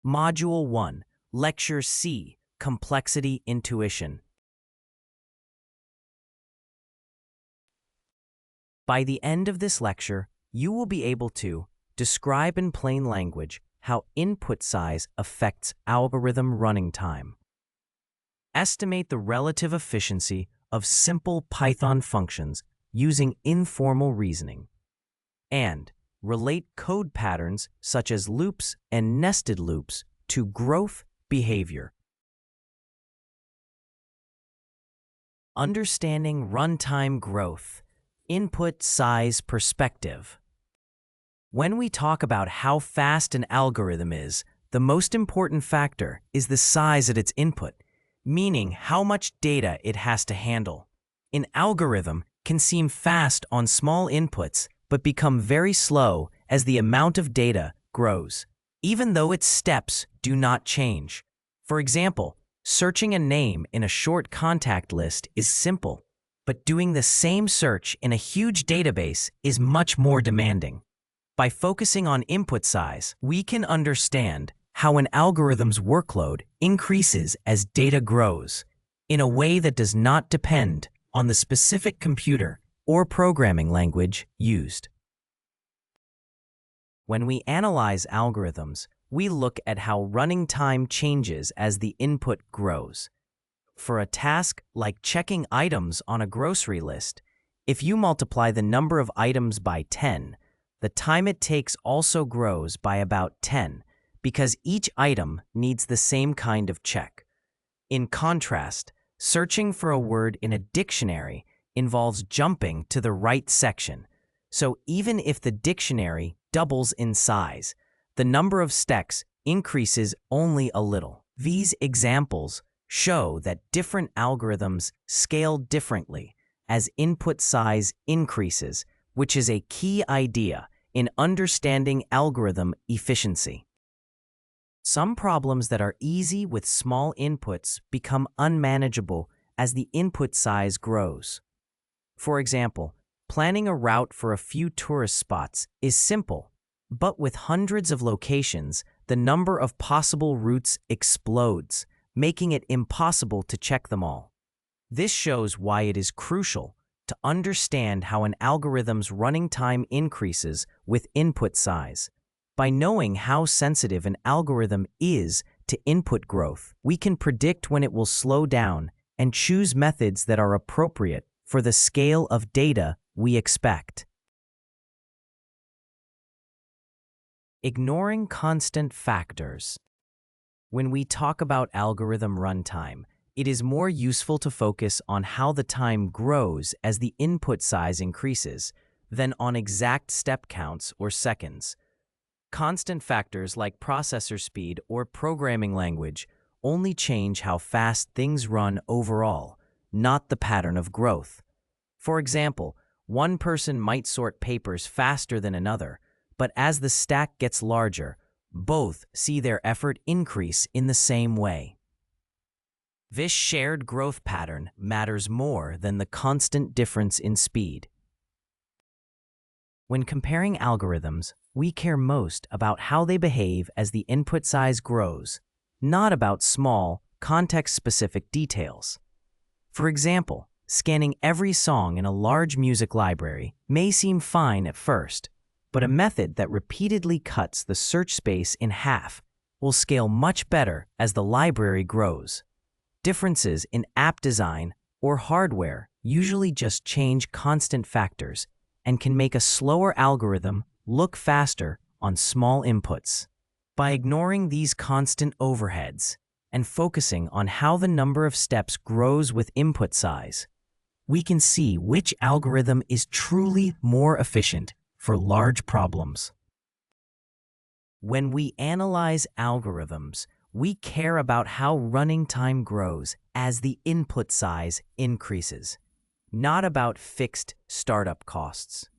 Module 1, Lecture C, Complexity Intuition. By the end of this lecture, you will be able to describe in plain language how input size affects algorithm running time, estimate the relative efficiency of simple Python functions using informal reasoning, and relate code patterns such as loops and nested loops to growth behavior. Understanding runtime growth, input size perspective. When we talk about how fast an algorithm is, the most important factor is the size at its input, meaning how much data it has to handle. An algorithm can seem fast on small inputs, but become very slow as the amount of data grows, even though its steps do not change. For example, searching a name in a short contact list is simple, but doing the same search in a huge database is much more demanding. By focusing on input size, we can understand how an algorithm's workload increases as data grows in a way that does not depend on the specific computer or programming language used. When we analyze algorithms, we look at how running time changes as the input grows. For a task like checking items on a grocery list, if you multiply the number of items by 10, the time it takes also grows by about 10 because each item needs the same kind of check. In contrast, searching for a word in a dictionary involves jumping to the right section. So even if the dictionary doubles in size, the number of steps increases only a little. These examples show that different algorithms scale differently as input size increases, which is a key idea in understanding algorithm efficiency. Some problems that are easy with small inputs become unmanageable as the input size grows. For example, planning a route for a few tourist spots is simple, but with hundreds of locations, the number of possible routes explodes, making it impossible to check them all. This shows why it is crucial to understand how an algorithm's running time increases with input size. By knowing how sensitive an algorithm is to input growth, we can predict when it will slow down and choose methods that are appropriate for the scale of data we expect. Ignoring constant factors. When we talk about algorithm runtime, it is more useful to focus on how the time grows as the input size increases than on exact step counts or seconds. Constant factors like processor speed or programming language only change how fast things run overall, not the pattern of growth. For example, one person might sort papers faster than another, but as the stack gets larger, both see their effort increase in the same way. This shared growth pattern matters more than the constant difference in speed. When comparing algorithms, we care most about how they behave as the input size grows, not about small, context-specific details. For example, scanning every song in a large music library may seem fine at first, but a method that repeatedly cuts the search space in half will scale much better as the library grows. Differences in app design or hardware usually just change constant factors and can make a slower algorithm look faster on small inputs. By ignoring these constant overheads and focusing on how the number of steps grows with input size, we can see which algorithm is truly more efficient for large problems. When we analyze algorithms, we care about how running time grows as the input size increases, not about fixed startup costs.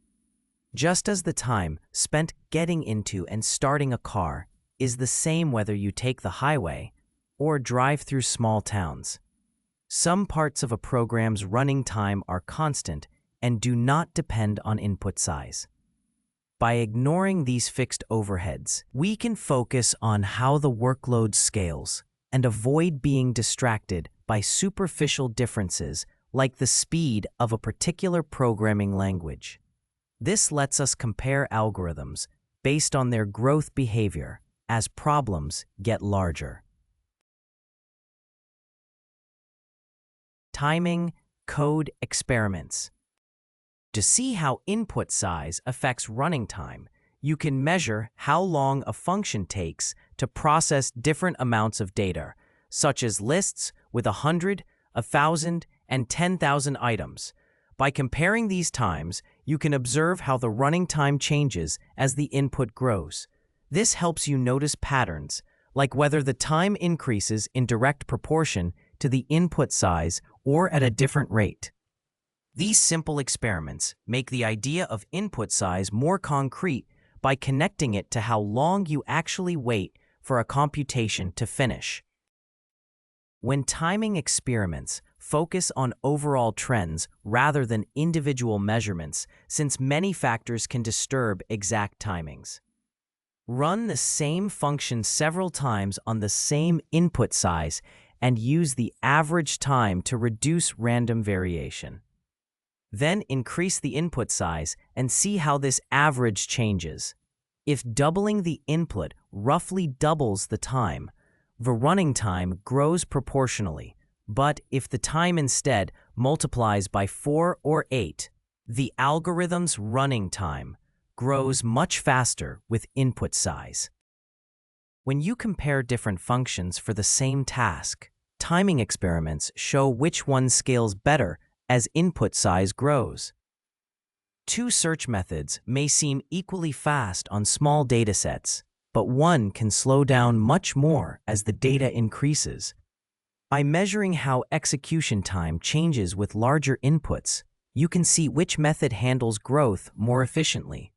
Just as the time spent getting into and starting a car is the same whether you take the highway or drive through small towns, some parts of a program's running time are constant and do not depend on input size. By ignoring these fixed overheads, we can focus on how the workload scales and avoid being distracted by superficial differences like the speed of a particular programming language. This lets us compare algorithms based on their growth behavior as problems get larger. Timing code experiments. To see how input size affects running time, you can measure how long a function takes to process different amounts of data, such as lists with 100, 1,000, and 10,000 items. By comparing these times, you can observe how the running time changes as the input grows. This helps you notice patterns, like whether the time increases in direct proportion to the input size or at a different rate. These simple experiments make the idea of input size more concrete by connecting it to how long you actually wait for a computation to finish. When timing experiments focus on overall trends rather than individual measurements, since many factors can disturb exact timings. Run the same function several times on the same input size and use the average time to reduce random variation. Then increase the input size and see how this average changes. If doubling the input roughly doubles the time, the running time grows proportionally, but if the time instead multiplies by 4 or 8, the algorithm's running time grows much faster with input size. When you compare different functions for the same task, timing experiments show which one scales better as input size grows. Two search methods may seem equally fast on small datasets, but one can slow down much more as the data increases. By measuring how execution time changes with larger inputs, you can see which method handles growth more efficiently.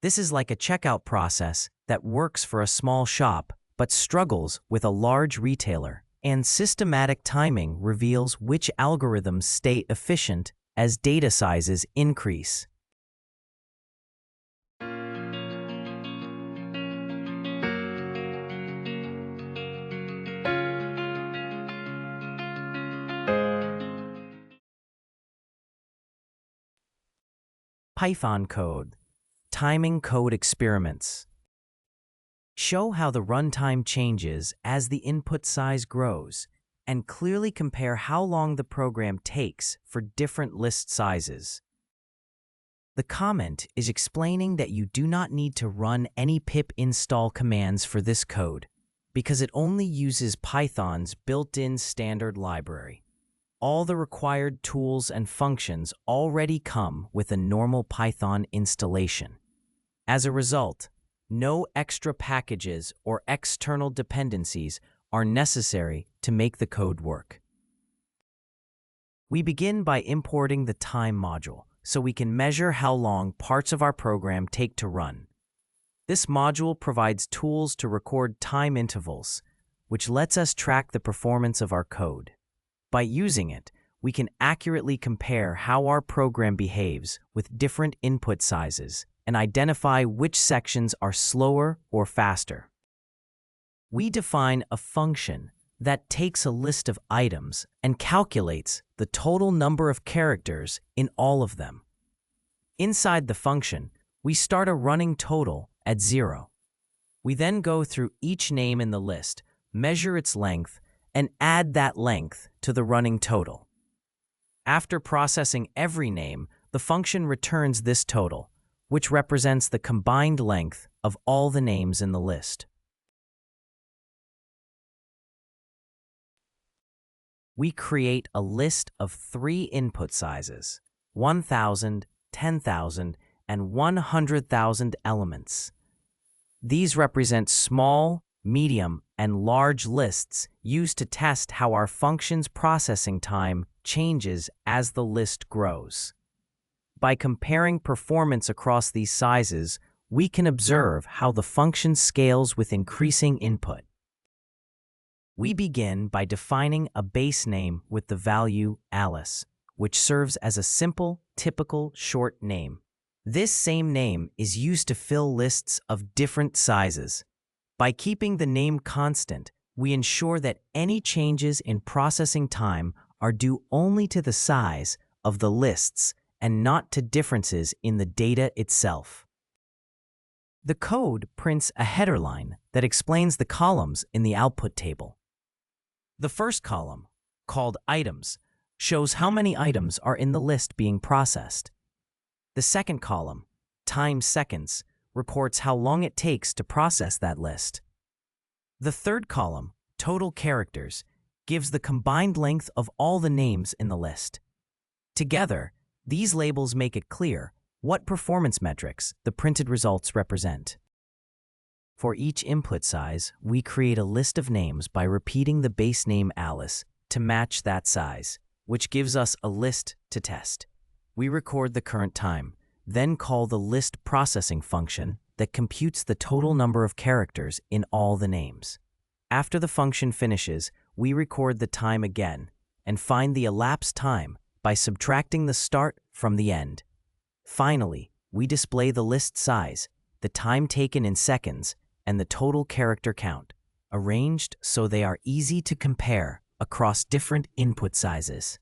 This is like a checkout process that works for a small shop but struggles with a large retailer. And systematic timing reveals which algorithms stay efficient as data sizes increase. Python code. Timing code experiments. Show how the runtime changes as the input size grows, and clearly compare how long the program takes for different list sizes. The comment is explaining that you do not need to run any pip install commands for this code, because it only uses Python's built-in standard library. All the required tools and functions already come with a normal Python installation. As a result, no extra packages or external dependencies are necessary to make the code work. We begin by importing the time module so we can measure how long parts of our program take to run. This module provides tools to record time intervals, which lets us track the performance of our code. By using it, we can accurately compare how our program behaves with different input sizes and identify which sections are slower or faster. We define a function that takes a list of items and calculates the total number of characters in all of them. Inside the function, we start a running total at 0. We then go through each name in the list, measure its length, and add that length to the running total. After processing every name, the function returns this total, which represents the combined length of all the names in the list. We create a list of 3 input sizes, 1,000, 10,000, and 100,000 elements. These represent small, medium, and large lists used to test how our function's processing time changes as the list grows. By comparing performance across these sizes, we can observe how the function scales with increasing input. We begin by defining a base name with the value Alice, which serves as a simple, typical short name. This same name is used to fill lists of different sizes. By keeping the name constant, we ensure that any changes in processing time are due only to the size of the lists and not to differences in the data itself. The code prints a header line that explains the columns in the output table. The first column, called items, shows how many items are in the list being processed. The second column, time seconds, reports how long it takes to process that list. The third column, total characters, gives the combined length of all the names in the list. Together, these labels make it clear what performance metrics the printed results represent. For each input size, we create a list of names by repeating the base name Alice to match that size, which gives us a list to test. We record the current time, then call the list processing function that computes the total number of characters in all the names. After the function finishes, we record the time again and find the elapsed time by subtracting the start from the end. Finally, we display the list size, the time taken in seconds, and the total character count, arranged so they are easy to compare across different input sizes.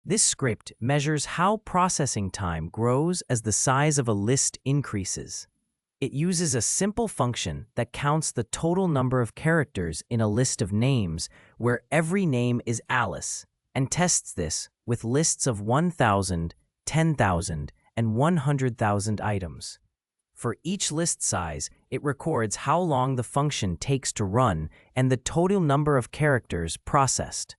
This script measures how processing time grows as the size of a list increases. It uses a simple function that counts the total number of characters in a list of names where every name is Alice, and tests this with lists of 1,000, 10,000, and 100,000 items. For each list size, it records how long the function takes to run and the total number of characters processed.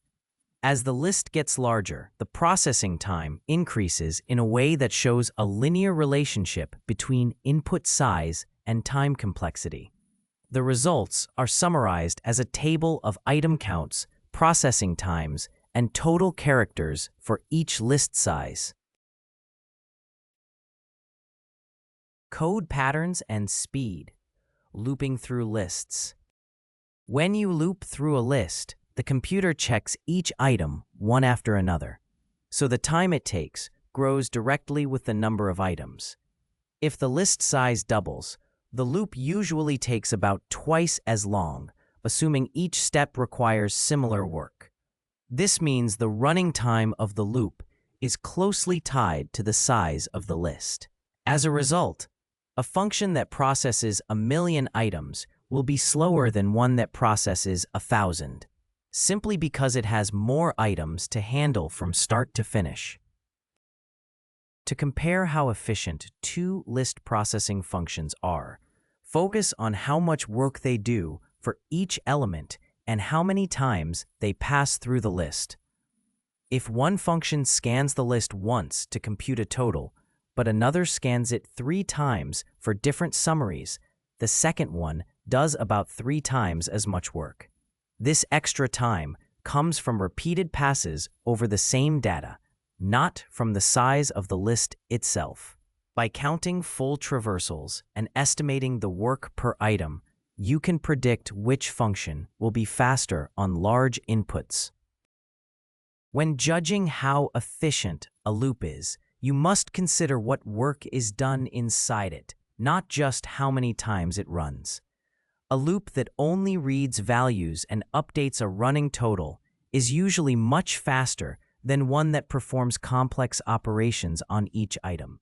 As the list gets larger, the processing time increases in a way that shows a linear relationship between input size and time complexity. The results are summarized as a table of item counts, processing times, and total characters for each list size. Code patterns and speed. Looping through lists. When you loop through a list, the computer checks each item one after another, so the time it takes grows directly with the number of items. If the list size doubles, the loop usually takes about twice as long, assuming each step requires similar work. This means the running time of the loop is closely tied to the size of the list. As a result, a function that processes 1,000,000 items will be slower than one that processes 1,000. Simply because it has more items to handle from start to finish. To compare how efficient two list processing functions are, focus on how much work they do for each element and how many times they pass through the list. If one function scans the list once to compute a total, but another scans it 3 times for different summaries, the second one does about 3 times as much work. This extra time comes from repeated passes over the same data, not from the size of the list itself. By counting full traversals and estimating the work per item, you can predict which function will be faster on large inputs. When judging how efficient a loop is, you must consider what work is done inside it, not just how many times it runs. A loop that only reads values and updates a running total is usually much faster than one that performs complex operations on each item.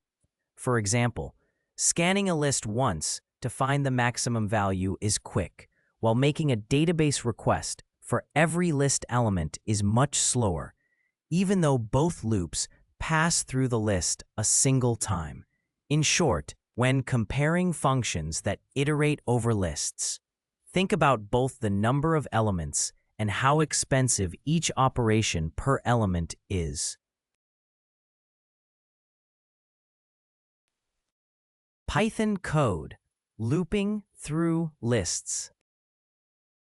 For example, scanning a list once to find the maximum value is quick, while making a database request for every list element is much slower, even though both loops pass through the list a single time. In short, when comparing functions that iterate over lists, think about both the number of elements and how expensive each operation per element is. Python code, looping through lists.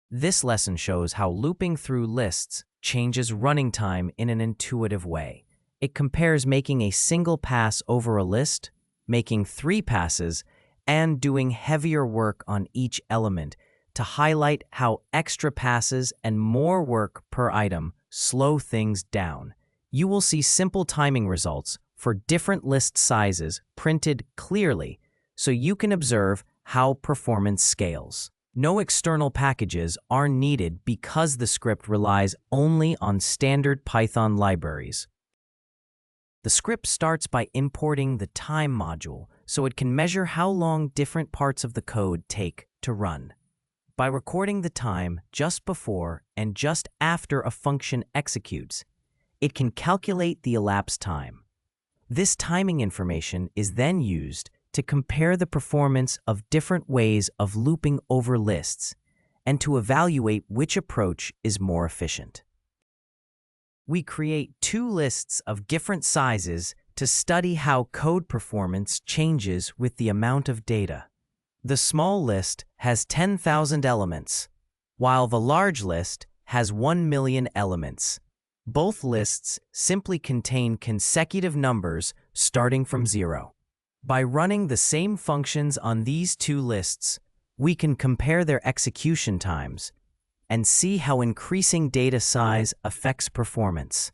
This lesson shows how looping through lists changes running time in an intuitive way. It compares making a single pass over a list making 3 passes, and doing heavier work on each element to highlight how extra passes and more work per item slow things down. You will see simple timing results for different list sizes printed clearly so you can observe how performance scales. No external packages are needed because the script relies only on standard Python libraries. The script starts by importing the time module so it can measure how long different parts of the code take to run. By recording the time just before and just after a function executes, it can calculate the elapsed time. This timing information is then used to compare the performance of different ways of looping over lists and to evaluate which approach is more efficient. We create 2 lists of different sizes to study how code performance changes with the amount of data. The small list has 10,000 elements, while the large list has 1 million elements. Both lists simply contain consecutive numbers starting from 0. By running the same functions on these 2 lists, we can compare their execution times and see how increasing data size affects performance.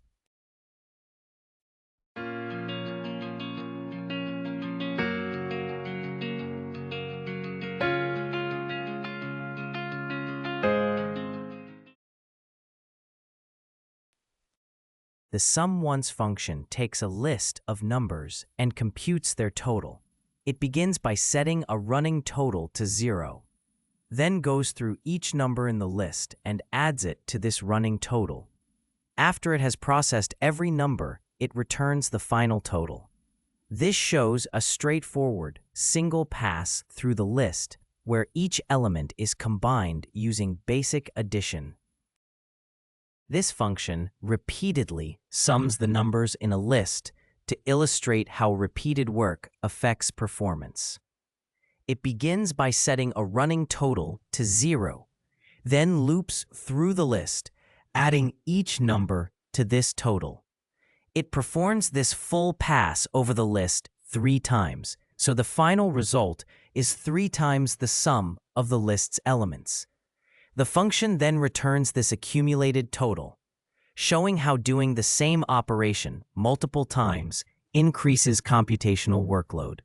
The sum_once function takes a list of numbers and computes their total. It begins by setting a running total to 0, then goes through each number in the list and adds it to this running total. After it has processed every number, it returns the final total. This shows a straightforward, single pass through the list where each element is combined using basic addition. This function repeatedly sums the numbers in a list to illustrate how repeated work affects performance. It begins by setting a running total to 0, then loops through the list, adding each number to this total. It performs this full pass over the list 3 times, so the final result is 3 times the sum of the list's elements. The function then returns this accumulated total, showing how doing the same operation multiple times increases computational workload.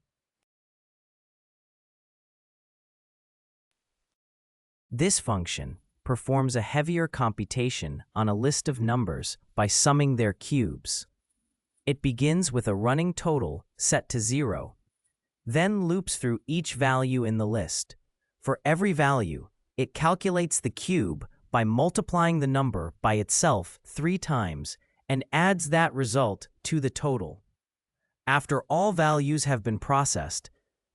This function performs a heavier computation on a list of numbers by summing their cubes. It begins with a running total set to 0, then loops through each value in the list. For every value, it calculates the cube by multiplying the number by itself 3 times and adds that result to the total. After all values have been processed,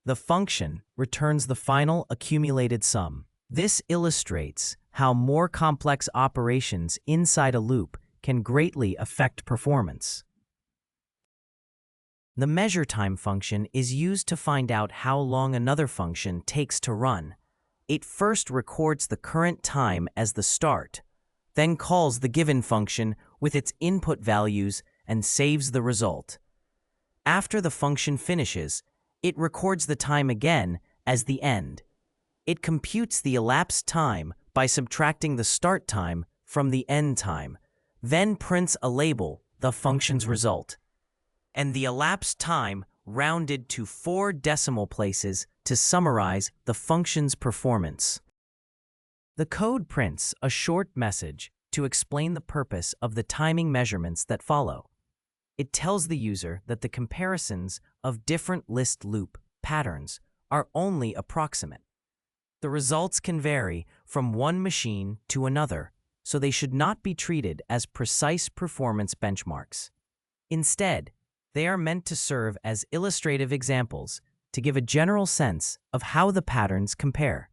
the function returns the final accumulated sum. This illustrates how more complex operations inside a loop can greatly affect performance. The measureTime function is used to find out how long another function takes to run. It first records the current time as the start, then calls the given function with its input values and saves the result. After the function finishes, it records the time again as the end. It computes the elapsed time by subtracting the start time from the end time, then prints a label, the function's result, and the elapsed time rounded to 4 decimal places to summarize the function's performance. The code prints a short message to explain the purpose of the timing measurements that follow. It tells the user that the comparisons of different list loop patterns are only approximate. The results can vary from one machine to another, so they should not be treated as precise performance benchmarks. Instead, they are meant to serve as illustrative examples to give a general sense of how the patterns compare.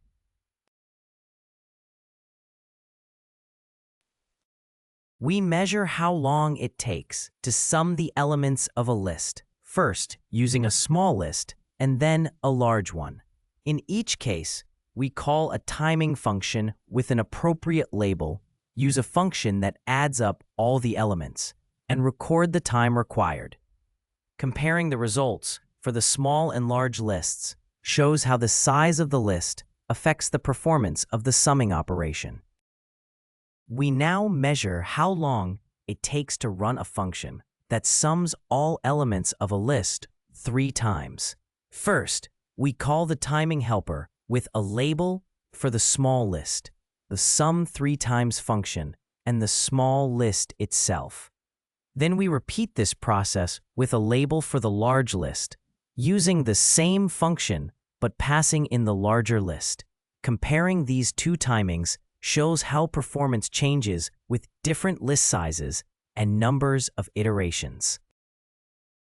We measure how long it takes to sum the elements of a list, first using a small list and then a large one. In each case, we call a timing function with an appropriate label, use a function that adds up all the elements, and record the time required. Comparing the results for the small and large lists shows how the size of the list affects the performance of the summing operation. We now measure how long it takes to run a function that sums all elements of a list 3 times. First, we call the timing helper with a label for the small list, the sum 3 times function, and the small list itself. Then we repeat this process with a label for the large list, using the same function but passing in the larger list. Comparing these two timings shows how performance changes with different list sizes and numbers of iterations.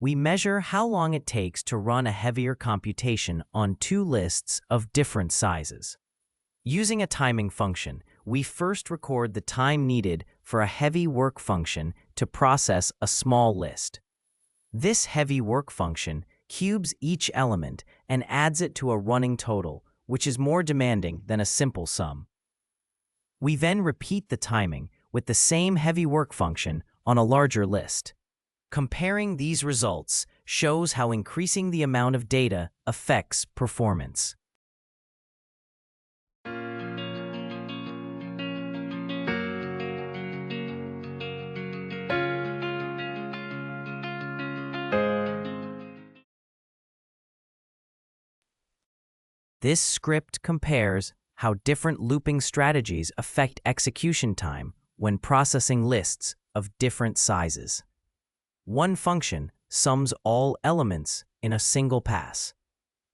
We measure how long it takes to run a heavier computation on 2 lists of different sizes. Using a timing function, we first record the time needed for a heavy work function to process a small list. This heavy work function cubes each element and adds it to a running total, which is more demanding than a simple sum. We then repeat the timing with the same heavy work function on a larger list. Comparing these results shows how increasing the amount of data affects performance. This script compares how different looping strategies affect execution time when processing lists of different sizes. One function sums all elements in a single pass.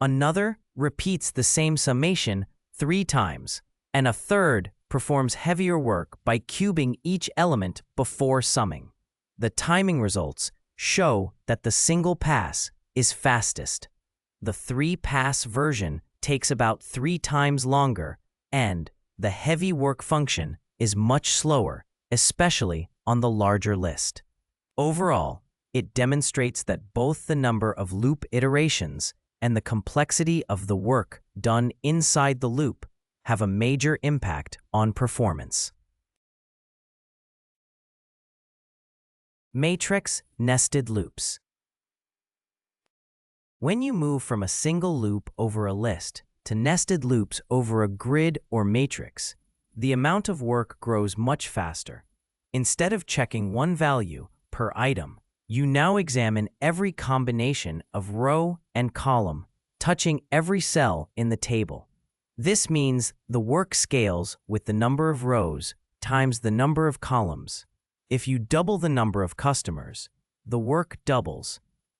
Another repeats the same summation 3 times, and a third performs heavier work by cubing each element before summing. The timing results show that the single pass is fastest. The 3-pass version takes about 3 times longer, and the heavy work function is much slower, especially on the larger list. Overall, it demonstrates that both the number of loop iterations and the complexity of the work done inside the loop have a major impact on performance. Matrix nested loops. When you move from a single loop over a list to nested loops over a grid or matrix, the amount of work grows much faster. Instead of checking one value per item, you now examine every combination of row and column, touching every cell in the table. This means the work scales with the number of rows times the number of columns. If you double the number of customers, the work doubles.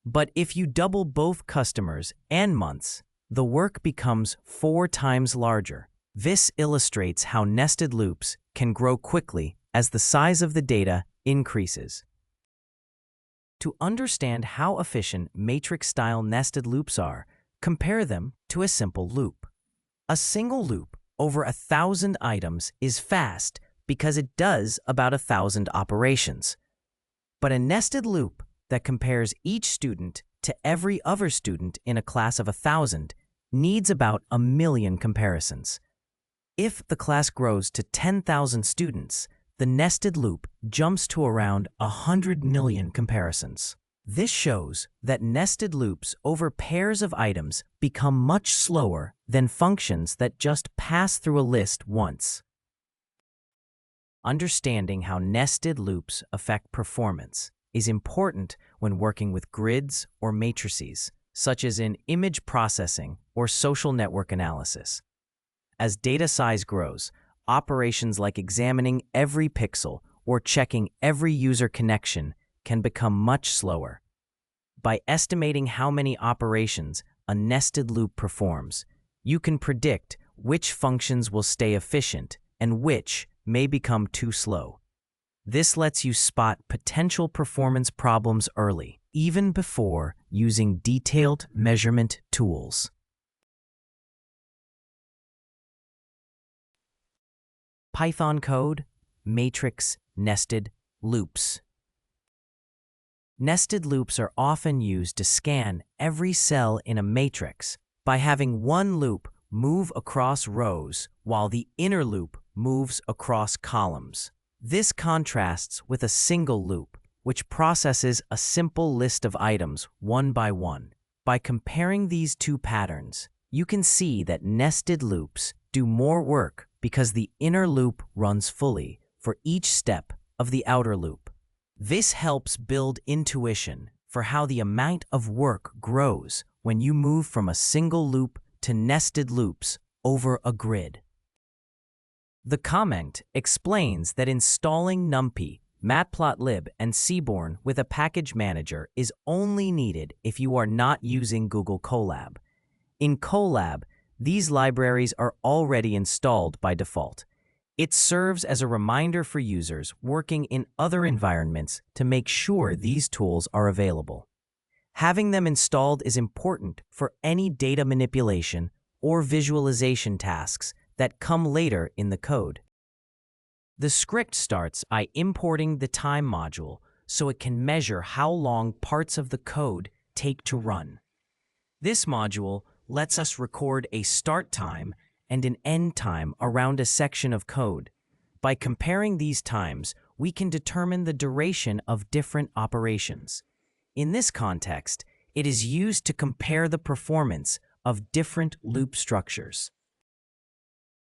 But if you double both customers and months, the work becomes 4 times larger. This illustrates how nested loops can grow quickly as the size of the data increases. To understand how efficient matrix-style nested loops are, compare them to a simple loop. A single loop over 1,000 items is fast because it does about 1,000 operations. But a nested loop that compares each student to every other student in a class of 1,000 needs about 1,000,000 comparisons. If the class grows to 10,000 students, the nested loop jumps to around 100 million comparisons. This shows that nested loops over pairs of items become much slower than functions that just pass through a list once. Understanding how nested loops affect performance is important when working with grids or matrices, such as in image processing or social network analysis. As data size grows, operations like examining every pixel or checking every user connection can become much slower. By estimating how many operations a nested loop performs, you can predict which functions will stay efficient and which may become too slow. This lets you spot potential performance problems early, even before using detailed measurement tools. Python code, matrix nested loops. Nested loops are often used to scan every cell in a matrix by having one loop move across rows while the inner loop moves across columns. This contrasts with a single loop, which processes a simple list of items one by one. By comparing these two patterns, you can see that nested loops do more work because the inner loop runs fully for each step of the outer loop. This helps build intuition for how the amount of work grows when you move from a single loop to nested loops over a grid. The comment explains that installing NumPy, Matplotlib, and Seaborn with a package manager is only needed if you are not using Google Colab. In Colab, these libraries are already installed by default. It serves as a reminder for users working in other environments to make sure these tools are available. Having them installed is important for any data manipulation or visualization tasks that come later in the code. The script starts by importing the time module so it can measure how long parts of the code take to run. This module lets us record a start time and an end time around a section of code. By comparing these times, we can determine the duration of different operations. In this context, it is used to compare the performance of different loop structures.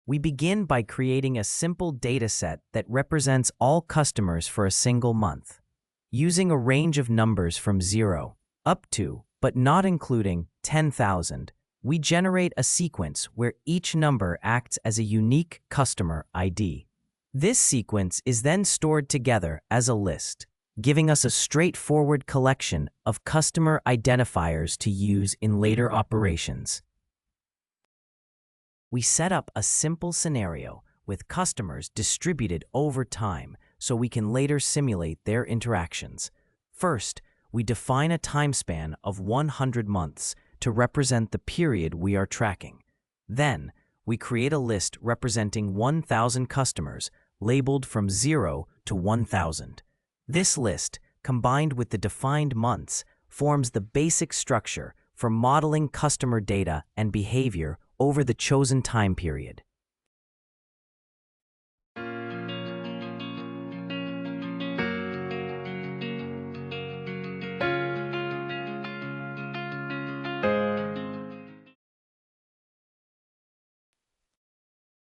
We begin by creating a simple dataset that represents all customers for a single month. Using a range of numbers from 0 up to, but not including, 10,000, we generate a sequence where each number acts as a unique customer ID. This sequence is then stored together as a list, giving us a straightforward collection of customer identifiers to use in later operations. We set up a simple scenario with customers distributed over time so we can later simulate their interactions. First, we define a time span of 100 months to represent the period we are tracking. Then, we create a list representing 1,000 customers labeled from 0 to 1,000. This list, combined with the defined months, forms the basic structure for modeling customer data and behavior over the chosen time period.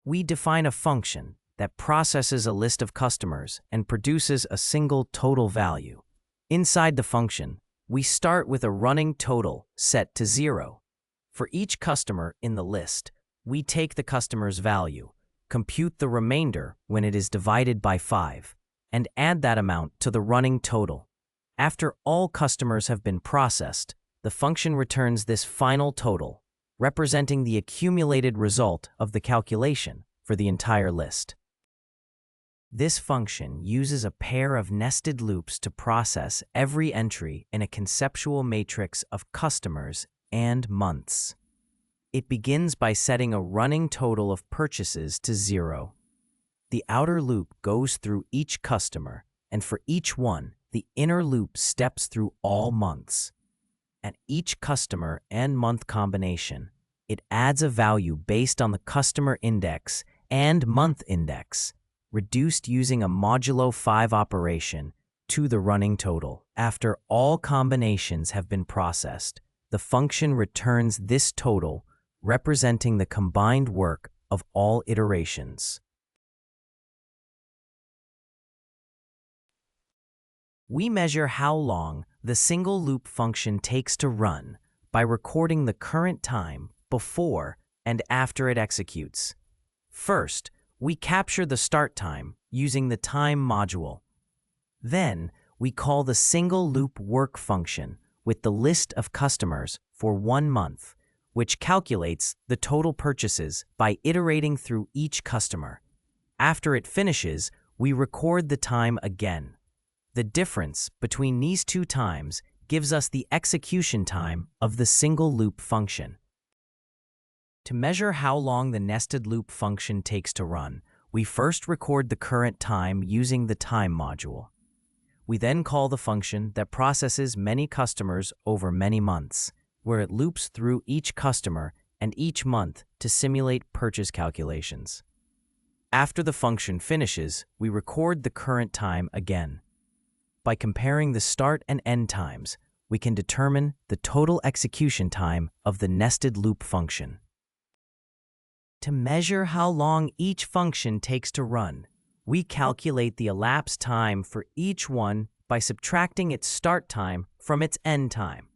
We define a function that processes a list of customers and produces a single total value. Inside the function, we start with a running total set to 0. For each customer in the list, we take the customer's value, compute the remainder when it is divided by 5, and add that amount to the running total. After all customers have been processed, the function returns this final total, representing the accumulated result of the calculation for the entire list. This function uses a pair of nested loops to process every entry in a conceptual matrix of customers and months. It begins by setting a running total of purchases to 0. The outer loop goes through each customer, and for each one, the inner loop steps through all months. At each customer and month combination, it adds a value based on the customer index and month index, reduced using a modulo 5 operation to the running total. After all combinations have been processed, the function returns this total, representing the combined work of all iterations. We measure how long the single loop function takes to run by recording the current time before and after it executes. First, we capture the start time using the time module. Then, we call the single loop work function with the list of customers for 1 month, which calculates the total purchases by iterating through each customer. After it finishes, we record the time again. The difference between these two times gives us the execution time of the single loop function. To measure how long the nested loop function takes to run, we first record the current time using the time module. We then call the function that processes many customers over many months, where it loops through each customer and each month to simulate purchase calculations. After the function finishes, we record the current time again. By comparing the start and end times, we can determine the total execution time of the nested loop function. To measure how long each function takes to run, we calculate the elapsed time for each one by subtracting its start time from its end time.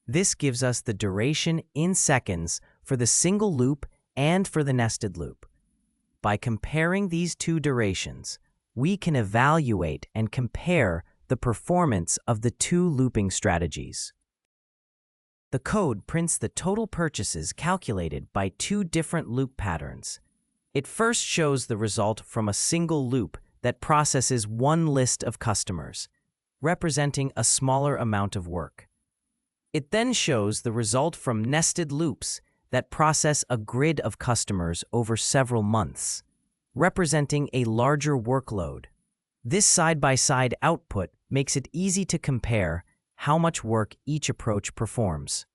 This gives us the duration in seconds for the single loop and for the nested loop. By comparing these two durations, we can evaluate and compare the performance of the two looping strategies. The code prints the total purchases calculated by two different loop patterns. It first shows the result from a single loop that processes one list of customers, representing a smaller amount of work. It then shows the result from nested loops that process a grid of customers over several months, representing a larger workload. This side-by-side output makes it easy to compare how much work each approach performs.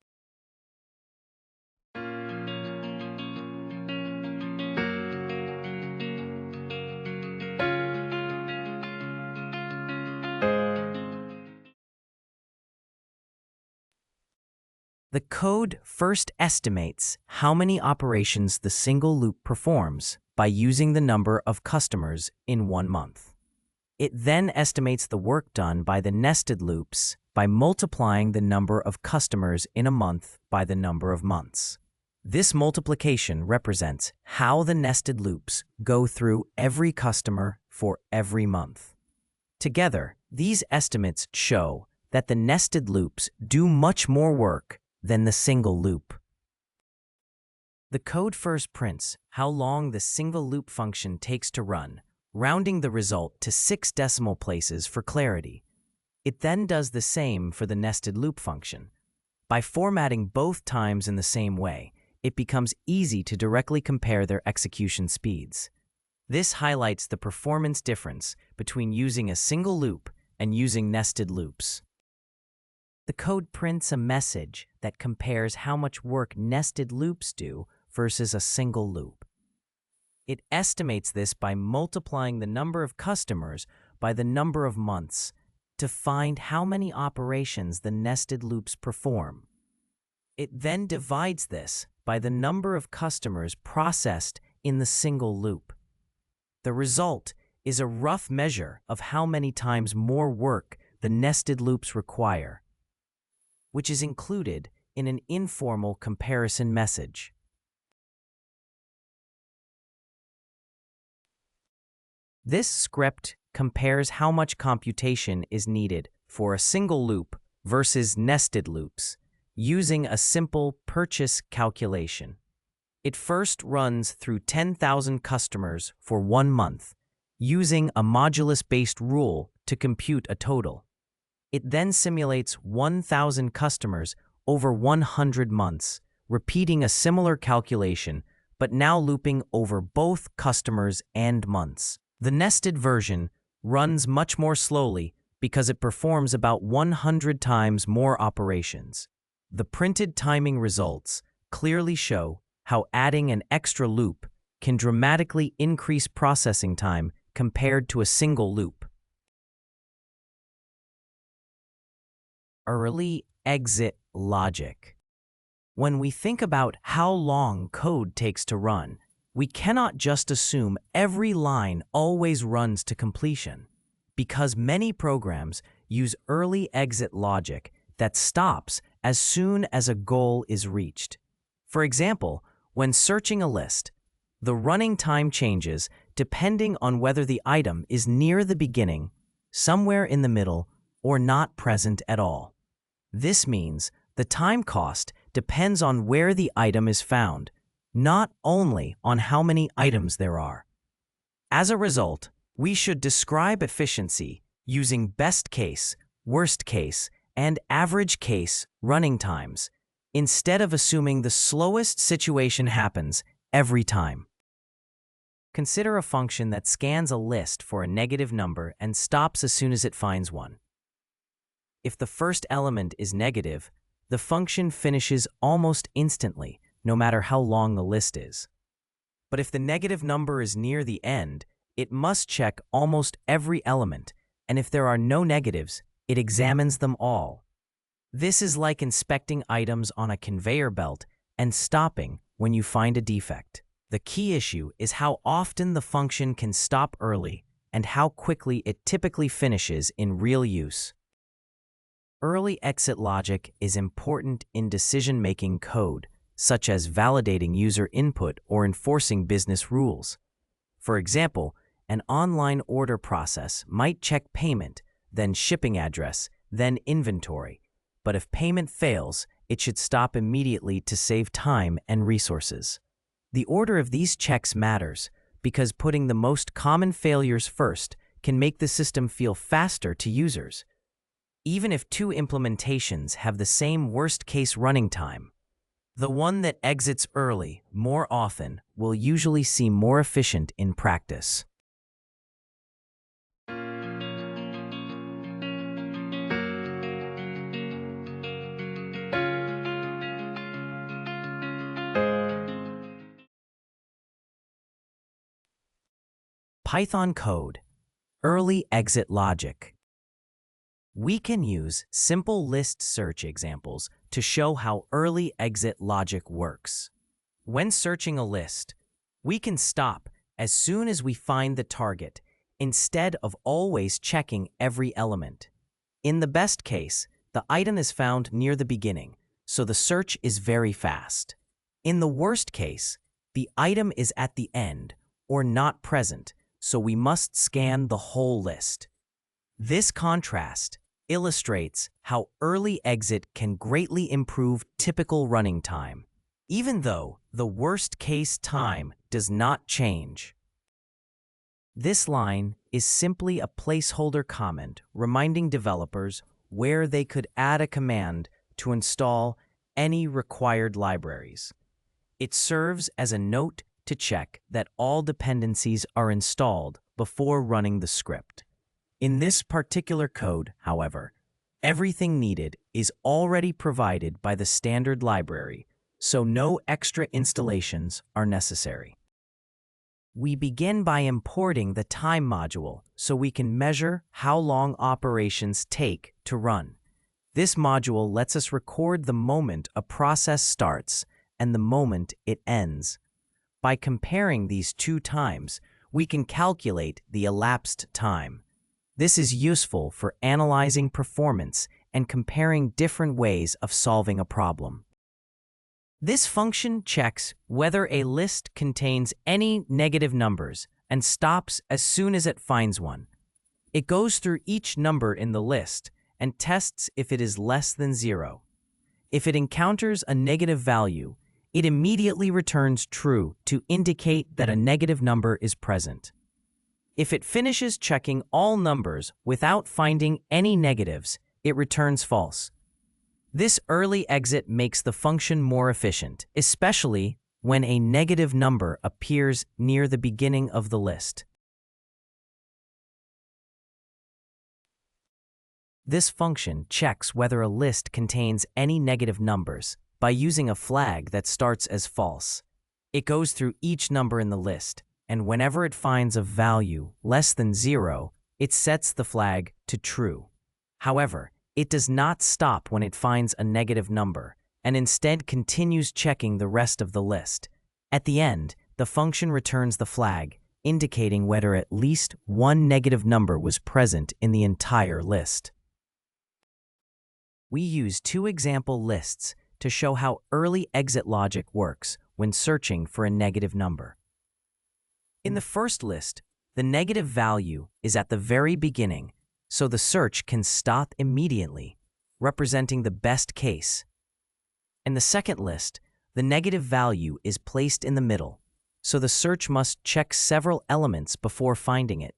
The code first estimates how many operations the single loop performs by using the number of customers in 1 month. It then estimates the work done by the nested loops by multiplying the number of customers in a month by the number of months. This multiplication represents how the nested loops go through every customer for every month. Together, these estimates show that the nested loops do much more work than the single loop. The code first prints how long the single loop function takes to run, rounding the result to 6 decimal places for clarity. It then does the same for the nested loop function. By formatting both times in the same way, it becomes easy to directly compare their execution speeds. This highlights the performance difference between using a single loop and using nested loops. The code prints a message that compares how much work nested loops do versus a single loop. It estimates this by multiplying the number of customers by the number of months to find how many operations the nested loops perform. It then divides this by the number of customers processed in the single loop. The result is a rough measure of how many times more work the nested loops require, which is included in an informal comparison message. This script compares how much computation is needed for a single loop versus nested loops using a simple purchase calculation. It first runs through 10,000 customers for 1 month, using a modulus-based rule to compute a total. It then simulates 1,000 customers over 100 months, repeating a similar calculation, but now looping over both customers and months. The nested version runs much more slowly because it performs about 100 times more operations. The printed timing results clearly show how adding an extra loop can dramatically increase processing time compared to a single loop. Early exit logic. When we think about how long code takes to run, we cannot just assume every line always runs to completion, because many programs use early exit logic that stops as soon as a goal is reached. For example, when searching a list, the running time changes depending on whether the item is near the beginning, somewhere in the middle, or not present at all. This means the time cost depends on where the item is found, not only on how many items there are. As a result, we should describe efficiency using best case, worst case, and average case running times, instead of assuming the slowest situation happens every time. Consider a function that scans a list for a negative number and stops as soon as it finds one. If the first element is negative, the function finishes almost instantly, no matter how long the list is. But if the negative number is near the end, it must check almost every element, and if there are no negatives, it examines them all. This is like inspecting items on a conveyor belt and stopping when you find a defect. The key issue is how often the function can stop early and how quickly it typically finishes in real use. Early exit logic is important in decision-making code, such as validating user input or enforcing business rules. For example, an online order process might check payment, then shipping address, then inventory. But if payment fails, it should stop immediately to save time and resources. The order of these checks matters because putting the most common failures first can make the system feel faster to users. Even if two implementations have the same worst-case running time, the one that exits early more often will usually seem more efficient in practice. Python code, early exit logic. We can use simple list search examples to show how early exit logic works. When searching a list, we can stop as soon as we find the target instead of always checking every element. In the best case, the item is found near the beginning, so the search is very fast. In the worst case, the item is at the end or not present, so we must scan the whole list. This contrast illustrates how early exit can greatly improve typical running time, even though the worst-case time does not change. This line is simply a placeholder comment reminding developers where they could add a command to install any required libraries. It serves as a note to check that all dependencies are installed before running the script. In this particular code, however, everything needed is already provided by the standard library, so no extra installations are necessary. We begin by importing the time module so we can measure how long operations take to run. This module lets us record the moment a process starts and the moment it ends. By comparing these two times, we can calculate the elapsed time. This is useful for analyzing performance and comparing different ways of solving a problem. This function checks whether a list contains any negative numbers and stops as soon as it finds one. It goes through each number in the list and tests if it is less than 0. If it encounters a negative value, it immediately returns true to indicate that a negative number is present. If it finishes checking all numbers without finding any negatives, it returns false. This early exit makes the function more efficient, especially when a negative number appears near the beginning of the list. This function checks whether a list contains any negative numbers by using a flag that starts as false. It goes through each number in the list, and whenever it finds a value less than 0, it sets the flag to true. However, it does not stop when it finds a negative number, and instead continues checking the rest of the list. At the end, the function returns the flag, indicating whether at least one negative number was present in the entire list. We use two example lists to show how early exit logic works when searching for a negative number. In the first list, the negative value is at the very beginning, so the search can stop immediately, representing the best case. In the second list, the negative value is placed in the middle, so the search must check several elements before finding it.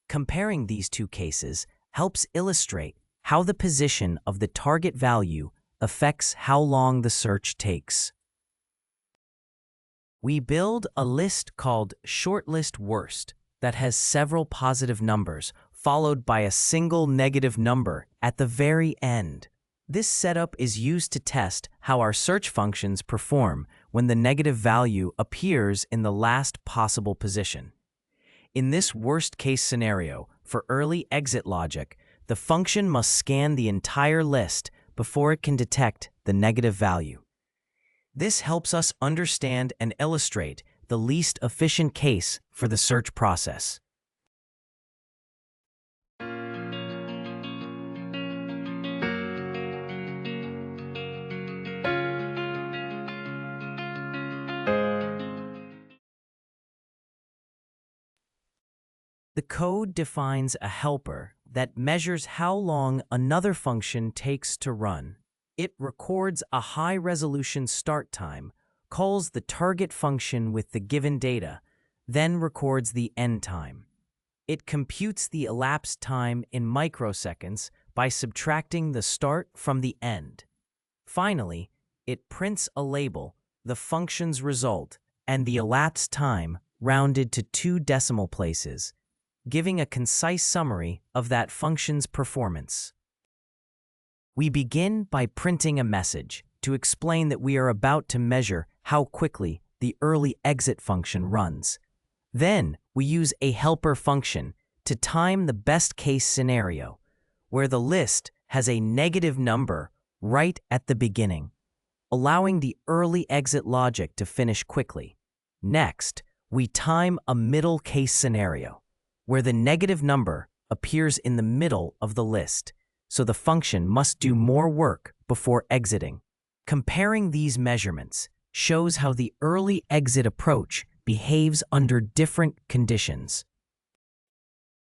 Comparing these two cases helps illustrate how the position of the target value affects how long the search takes. We build a list called shortlist_worst that has several positive numbers followed by a single negative number at the very end. This setup is used to test how our search functions perform when the negative value appears in the last possible position. In this worst-case scenario, for early exit logic, the function must scan the entire list before it can detect the negative value. This helps us understand and illustrate the least efficient case for the search process. The code defines a helper that measures how long another function takes to run. It records a high-resolution start time, calls the target function with the given data, then records the end time. It computes the elapsed time in microseconds by subtracting the start from the end. Finally, it prints a label, the function's result, and the elapsed time rounded to 2 decimal places, giving a concise summary of that function's performance. We begin by printing a message to explain that we are about to measure how quickly the early exit function runs. Then, we use a helper function to time the best-case scenario, where the list has a negative number right at the beginning, allowing the early exit logic to finish quickly. Next, we time a middle-case scenario, where the negative number appears in the middle of the list, so the function must do more work before exiting. Comparing these measurements shows how the early exit approach behaves under different conditions.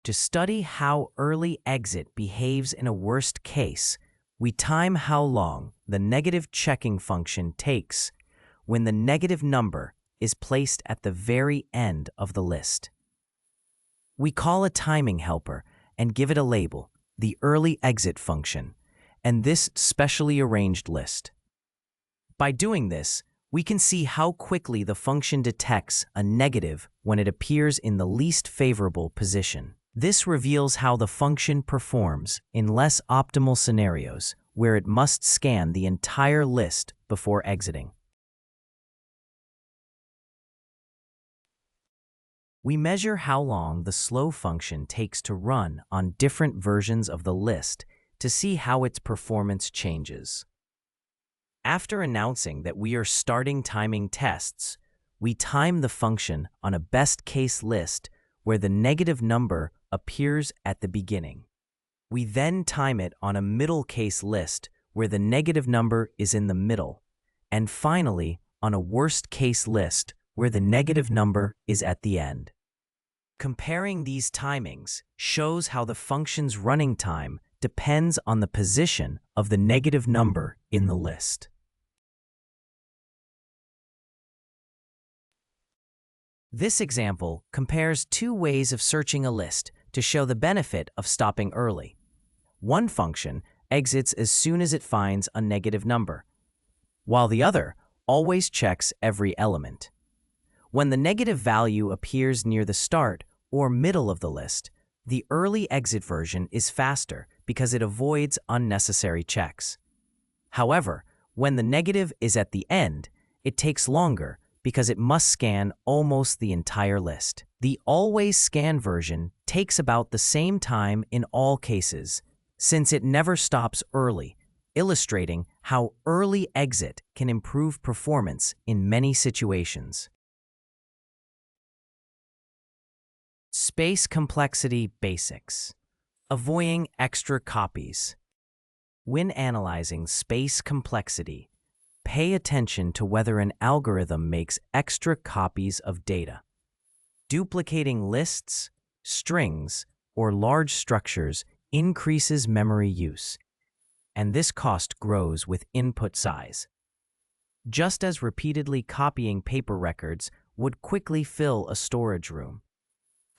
To study how early exit behaves in a worst case, we time how long the negative checking function takes when the negative number is placed at the very end of the list. We call a timing helper and give it a label, the early exit function, and this specially arranged list. By doing this, we can see how quickly the function detects a negative when it appears in the least favorable position. This reveals how the function performs in less optimal scenarios, where it must scan the entire list before exiting. We measure how long the slow function takes to run on different versions of the list to see how its performance changes. After announcing that we are starting timing tests, we time the function on a best-case list where the negative number appears at the beginning. We then time it on a middle-case list where the negative number is in the middle, and finally on a worst-case list where the negative number is at the end. Comparing these timings shows how the function's running time depends on the position of the negative number in the list. This example compares 2 ways of searching a list to show the benefit of stopping early. One function exits as soon as it finds a negative number, while the other always checks every element. When the negative value appears near the start or middle of the list, the early exit version is faster because it avoids unnecessary checks. However, when the negative is at the end, it takes longer because it must scan almost the entire list. The always scan version takes about the same time in all cases, since it never stops early, illustrating how early exit can improve performance in many situations. Space complexity basics. Avoiding extra copies. When analyzing space complexity, pay attention to whether an algorithm makes extra copies of data. Duplicating lists, strings, or large structures increases memory use, and this cost grows with input size. Just as repeatedly copying paper records would quickly fill a storage room,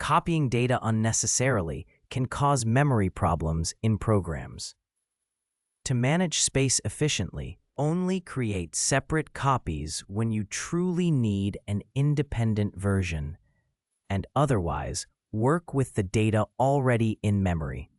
copying data unnecessarily can cause memory problems in programs. To manage space efficiently, only create separate copies when you truly need an independent version, and otherwise work with the data already in memory.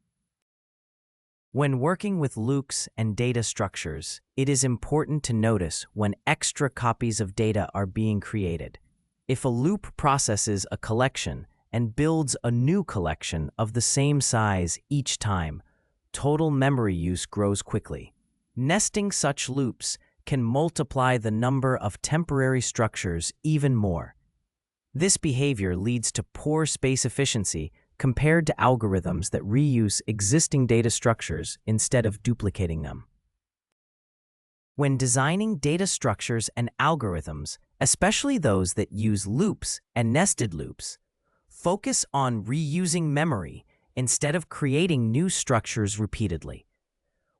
When working with loops and data structures, it is important to notice when extra copies of data are being created. If a loop processes a collection and builds a new collection of the same size each time, total memory use grows quickly. Nesting such loops can multiply the number of temporary structures even more. This behavior leads to poor space efficiency compared to algorithms that reuse existing data structures instead of duplicating them. When designing data structures and algorithms, especially those that use loops and nested loops, focus on reusing memory instead of creating new structures repeatedly.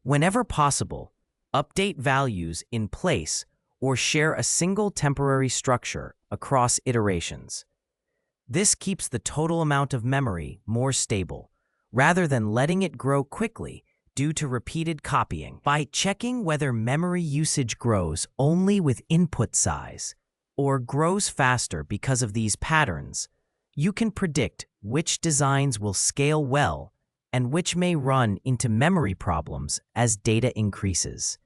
Whenever possible, update values in place or share a single temporary structure across iterations. This keeps the total amount of memory more stable, rather than letting it grow quickly due to repeated copying. By checking whether memory usage grows only with input size or grows faster because of these patterns, you can predict which designs will scale well and which may run into memory problems as data increases.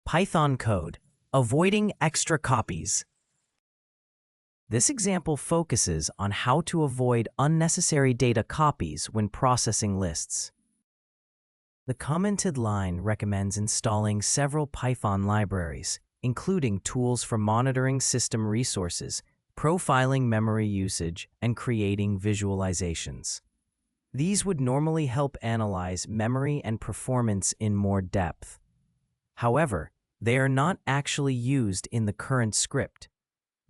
Python code, avoiding extra copies. This example focuses on how to avoid unnecessary data copies when processing lists. The commented line recommends installing several Python libraries, including tools for monitoring system resources, profiling memory usage, and creating visualizations. These would normally help analyze memory and performance in more depth. However, they are not actually used in the current script.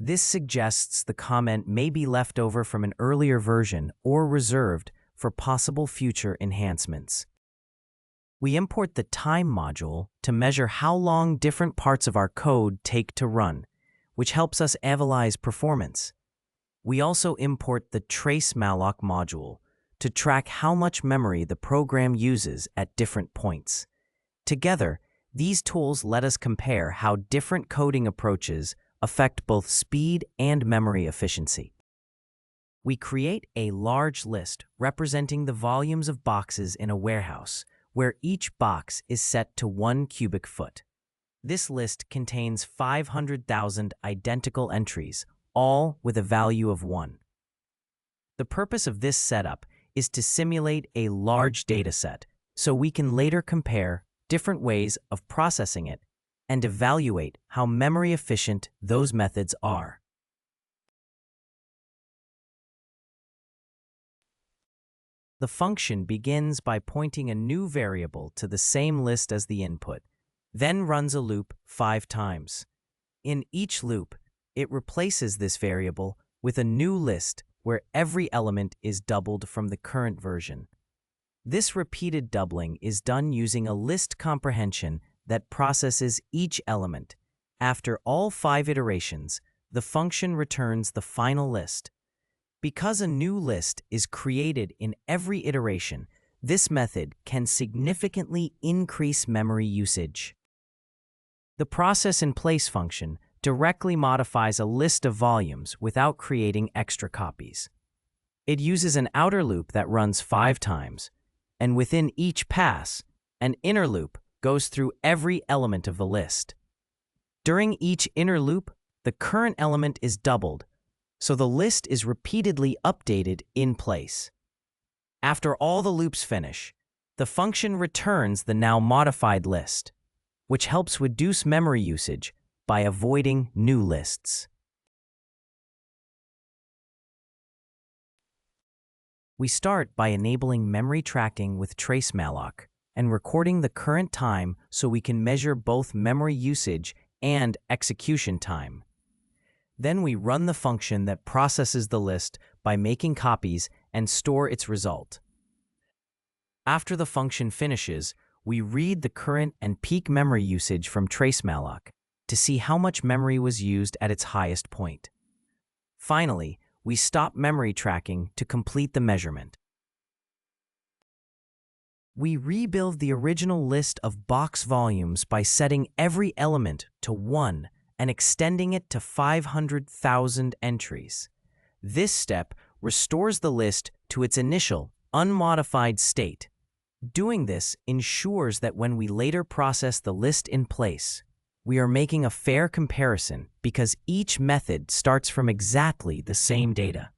This suggests the comment may be left over from an earlier version or reserved for possible future enhancements. We import the time module to measure how long different parts of our code take to run, which helps us analyze performance. We also import the tracemalloc module to track how much memory the program uses at different points. Together, these tools let us compare how different coding approaches affect both speed and memory efficiency. We create a large list representing the volumes of boxes in a warehouse, where each box is set to 1 cubic foot. This list contains 500,000 identical entries, all with a value of 1. The purpose of this setup is to simulate a large dataset, so we can later compare different ways of processing it and evaluate how memory efficient those methods are. The function begins by pointing a new variable to the same list as the input, then runs a loop 5 times. In each loop, it replaces this variable with a new list where every element is doubled from the current version. This repeated doubling is done using a list comprehension that processes each element. After all 5 iterations, the function returns the final list. Because a new list is created in every iteration, this method can significantly increase memory usage. The process-in-place function directly modifies a list of volumes without creating extra copies. It uses an outer loop that runs 5 times, and within each pass, an inner loop goes through every element of the list. During each inner loop, the current element is doubled, so the list is repeatedly updated in place. After all the loops finish, the function returns the now modified list, which helps reduce memory usage by avoiding new lists. We start by enabling memory tracking with tracemalloc and recording the current time so we can measure both memory usage and execution time. Then we run the function that processes the list by making copies and store its result. After the function finishes, we read the current and peak memory usage from tracemalloc to see how much memory was used at its highest point. Finally, we stop memory tracking to complete the measurement. We rebuild the original list of box volumes by setting every element to 1 and extending it to 500,000 entries. This step restores the list to its initial, unmodified state. Doing this ensures that when we later process the list in place, we are making a fair comparison because each method starts from exactly the same data.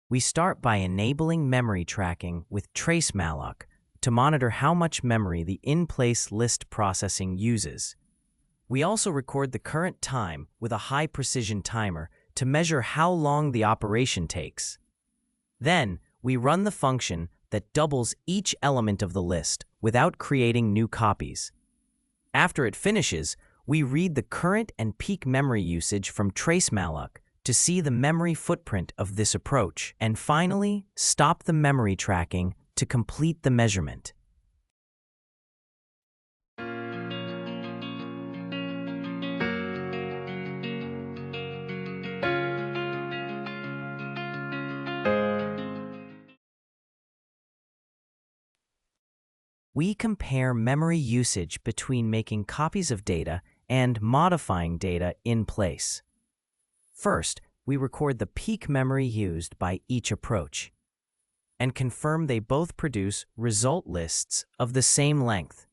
We start by enabling memory tracking with tracemalloc to monitor how much memory the in-place list processing uses. We also record the current time with a high-precision timer to measure how long the operation takes. Then, we run the function that doubles each element of the list without creating new copies. After it finishes, we read the current and peak memory usage from tracemalloc to see the memory footprint of this approach, and finally, stop the memory tracking to complete the measurement. We compare memory usage between making copies of data and modifying data in place. First, we record the peak memory used by each approach and confirm they both produce result lists of the same length.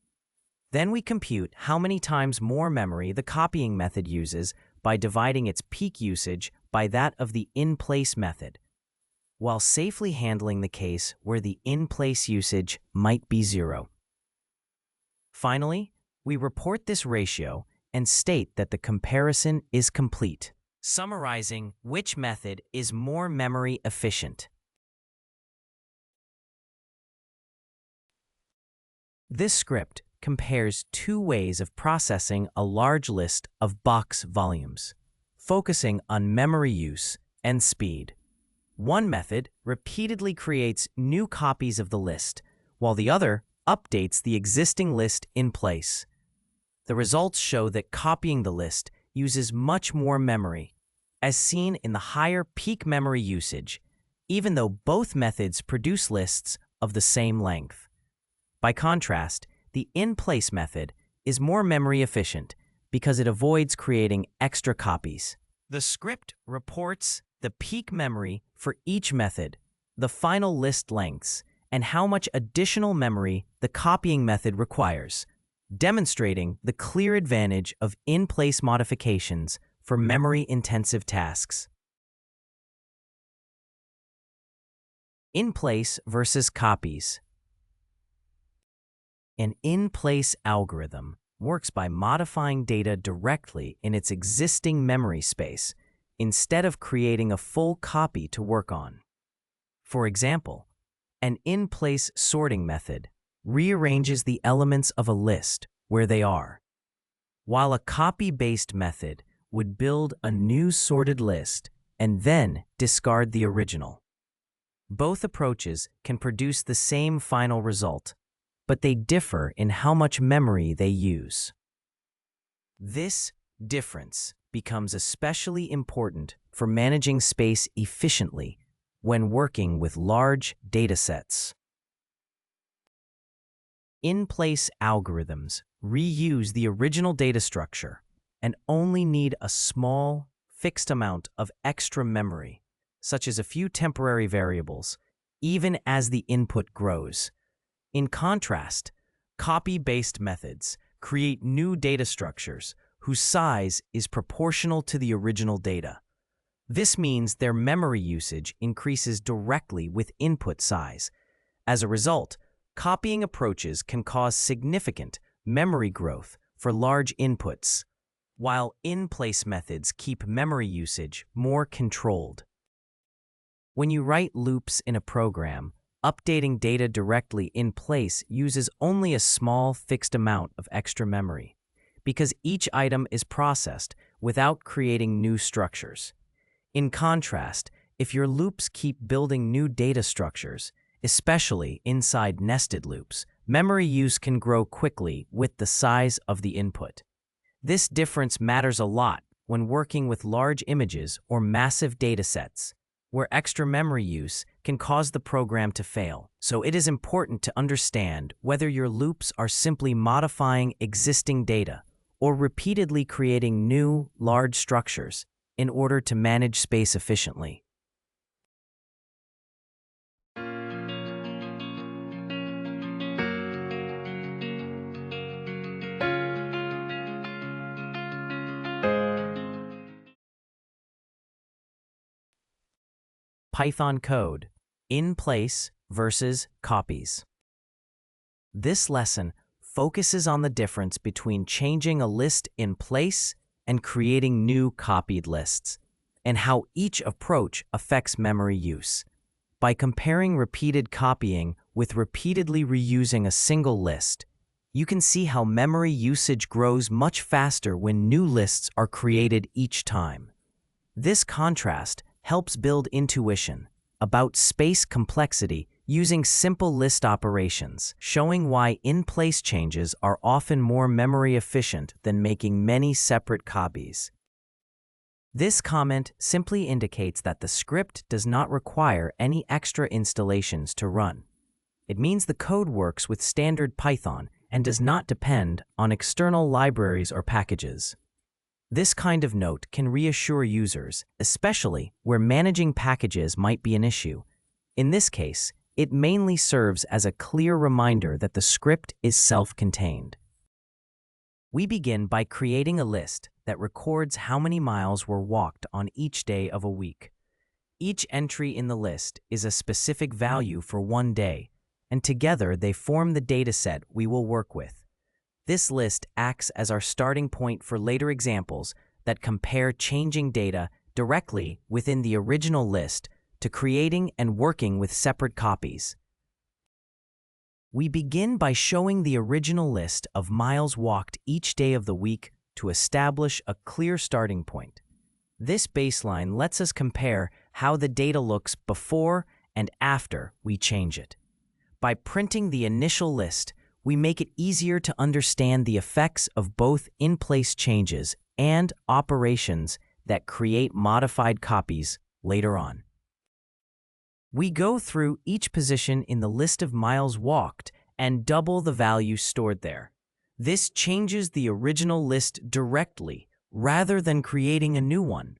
Then we compute how many times more memory the copying method uses by dividing its peak usage by that of the in-place method, while safely handling the case where the in-place usage might be 0. Finally, we report this ratio and state that the comparison is complete, summarizing which method is more memory efficient. This script compares two ways of processing a large list of box volumes, focusing on memory use and speed. One method repeatedly creates new copies of the list, while the other updates the existing list in place. The results show that copying the list uses much more memory, as seen in the higher peak memory usage, even though both methods produce lists of the same length. By contrast, the in-place method is more memory efficient because it avoids creating extra copies. The script reports the peak memory for each method, the final list lengths, and how much additional memory the copying method requires, demonstrating the clear advantage of in-place modifications for memory-intensive tasks. In-place versus copies. An in-place algorithm works by modifying data directly in its existing memory space instead of creating a full copy to work on. For example, an in-place sorting method rearranges the elements of a list where they are, while a copy-based method would build a new sorted list and then discard the original. Both approaches can produce the same final result, but they differ in how much memory they use. This difference becomes especially important for managing space efficiently when working with large datasets. In-place algorithms reuse the original data structure and only need a small, fixed amount of extra memory, such as a few temporary variables, even as the input grows. In contrast, copy-based methods create new data structures whose size is proportional to the original data. This means their memory usage increases directly with input size. As a result, copying approaches can cause significant memory growth for large inputs, while in-place methods keep memory usage more controlled. When you write loops in a program, updating data directly in place uses only a small fixed amount of extra memory, because each item is processed without creating new structures. In contrast, if your loops keep building new data structures, especially inside nested loops, memory use can grow quickly with the size of the input. This difference matters a lot when working with large images or massive datasets, where extra memory use can cause the program to fail. So it is important to understand whether your loops are simply modifying existing data or repeatedly creating new, large structures in order to manage space efficiently. Python code, in place versus copies. This lesson focuses on the difference between changing a list in place and creating new copied lists, and how each approach affects memory use. By comparing repeated copying with repeatedly reusing a single list, you can see how memory usage grows much faster when new lists are created each time. This contrast helps build intuition about space complexity using simple list operations, showing why in-place changes are often more memory efficient than making many separate copies. This comment simply indicates that the script does not require any extra installations to run. It means the code works with standard Python and does not depend on external libraries or packages. This kind of note can reassure users, especially where managing packages might be an issue. In this case, it mainly serves as a clear reminder that the script is self-contained. We begin by creating a list that records how many miles were walked on each day of a week. Each entry in the list is a specific value for one day, and together they form the dataset we will work with. This list acts as our starting point for later examples that compare changing data directly within the original list to creating and working with separate copies. We begin by showing the original list of miles walked each day of the week to establish a clear starting point. This baseline lets us compare how the data looks before and after we change it. By printing the initial list, we make it easier to understand the effects of both in-place changes and operations that create modified copies later on. We go through each position in the list of miles walked and double the value stored there. This changes the original list directly rather than creating a new one.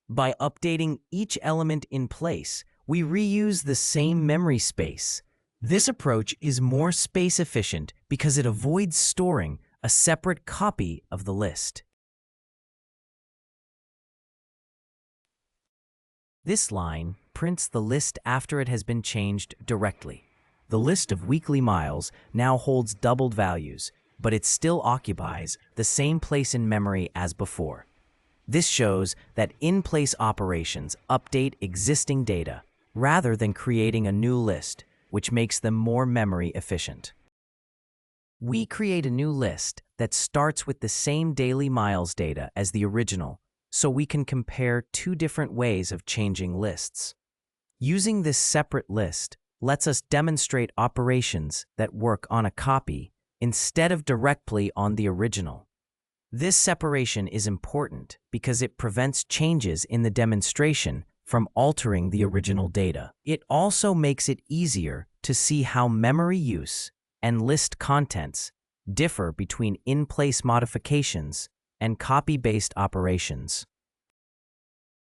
By updating each element in place, we reuse the same memory space. This approach is more space efficient because it avoids storing a separate copy of the list. This line prints the list after it has been changed directly. The list of weekly miles now holds doubled values, but it still occupies the same place in memory as before. This shows that in-place operations update existing data rather than creating a new list, which makes them more memory efficient. We create a new list that starts with the same daily miles data as the original, so we can compare two different ways of changing lists. Using this separate list lets us demonstrate operations that work on a copy instead of directly on the original. This separation is important because it prevents changes in the demonstration from altering the original data. It also makes it easier to see how memory use and list contents differ between in-place modifications and copy-based operations.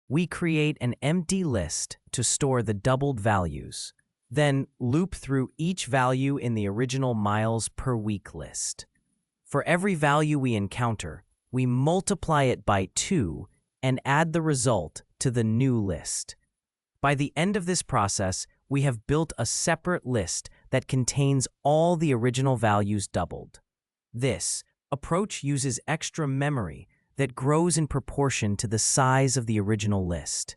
We create an empty list to store the doubled values, then loop through each value in the original miles per week list. For every value we encounter, we multiply it by 2 and add the result to the new list. By the end of this process, we have built a separate list that contains all the original values doubled. This approach uses extra memory that grows in proportion to the size of the original list.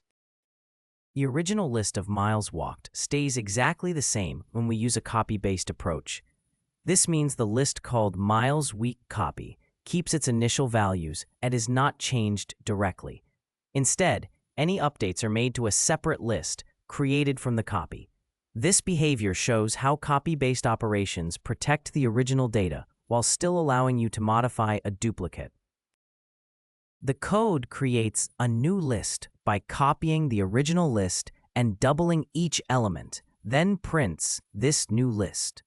The original list of miles walked stays exactly the same when we use a copy-based approach. This means the list called miles week copy keeps its initial values and is not changed directly. Instead, any updates are made to a separate list created from the copy. This behavior shows how copy-based operations protect the original data while still allowing you to modify a duplicate. The code creates a new list by copying the original list and doubling each element, then prints this new list.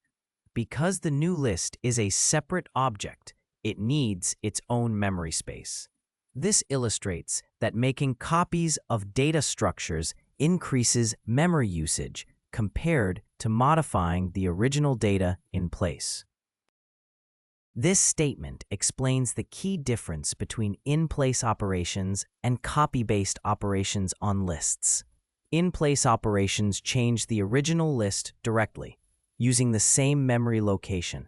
Because the new list is a separate object, it needs its own memory space. This illustrates that making copies of data structures increases memory usage compared to modifying the original data in place. This statement explains the key difference between in-place operations and copy-based operations on lists. In-place operations change the original list directly, using the same memory location.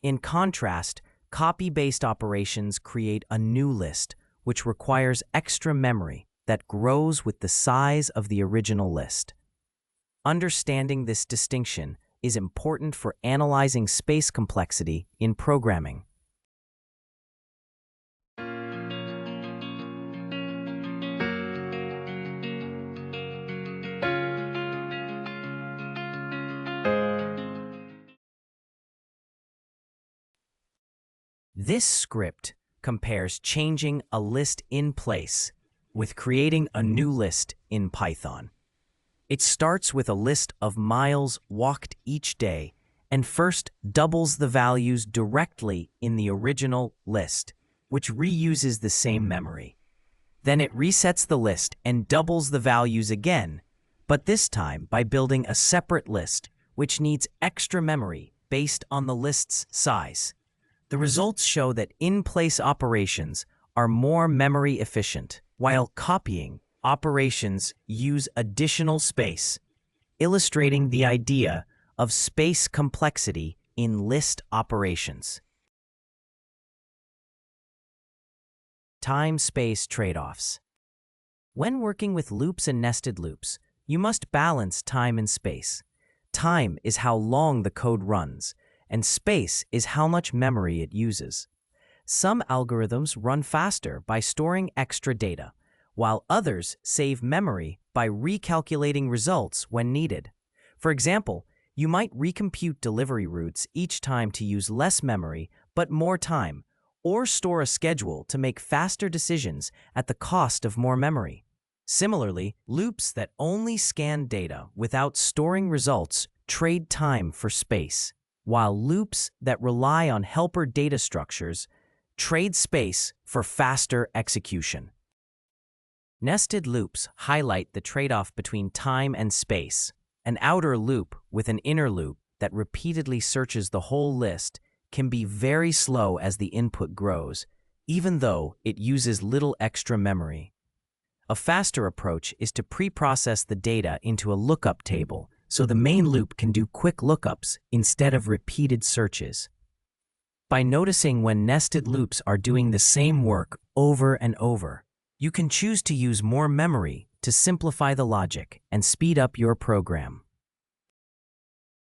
In contrast, copy-based operations create a new list, which requires extra memory that grows with the size of the original list. Understanding this distinction is important for analyzing space complexity in programming. This script compares changing a list in place with creating a new list in Python. It starts with a list of miles walked each day and first doubles the values directly in the original list, which reuses the same memory. Then it resets the list and doubles the values again, but this time by building a separate list, which needs extra memory based on the list's size. The results show that in-place operations are more memory efficient, while copying operations use additional space, illustrating the idea of space complexity in list operations. Time-space trade-offs. When working with loops and nested loops, you must balance time and space. Time is how long the code runs, and space is how much memory it uses. Some algorithms run faster by storing extra data, while others save memory by recalculating results when needed. For example, you might recompute delivery routes each time to use less memory but more time, or store a schedule to make faster decisions at the cost of more memory. Similarly, loops that only scan data without storing results trade time for space, while loops that rely on helper data structures trade space for faster execution. Nested loops highlight the trade-off between time and space. An outer loop with an inner loop that repeatedly searches the whole list can be very slow as the input grows, even though it uses little extra memory. A faster approach is to pre-process the data into a lookup table, so the main loop can do quick lookups instead of repeated searches. By noticing when nested loops are doing the same work over and over, you can choose to use more memory to simplify the logic and speed up your program.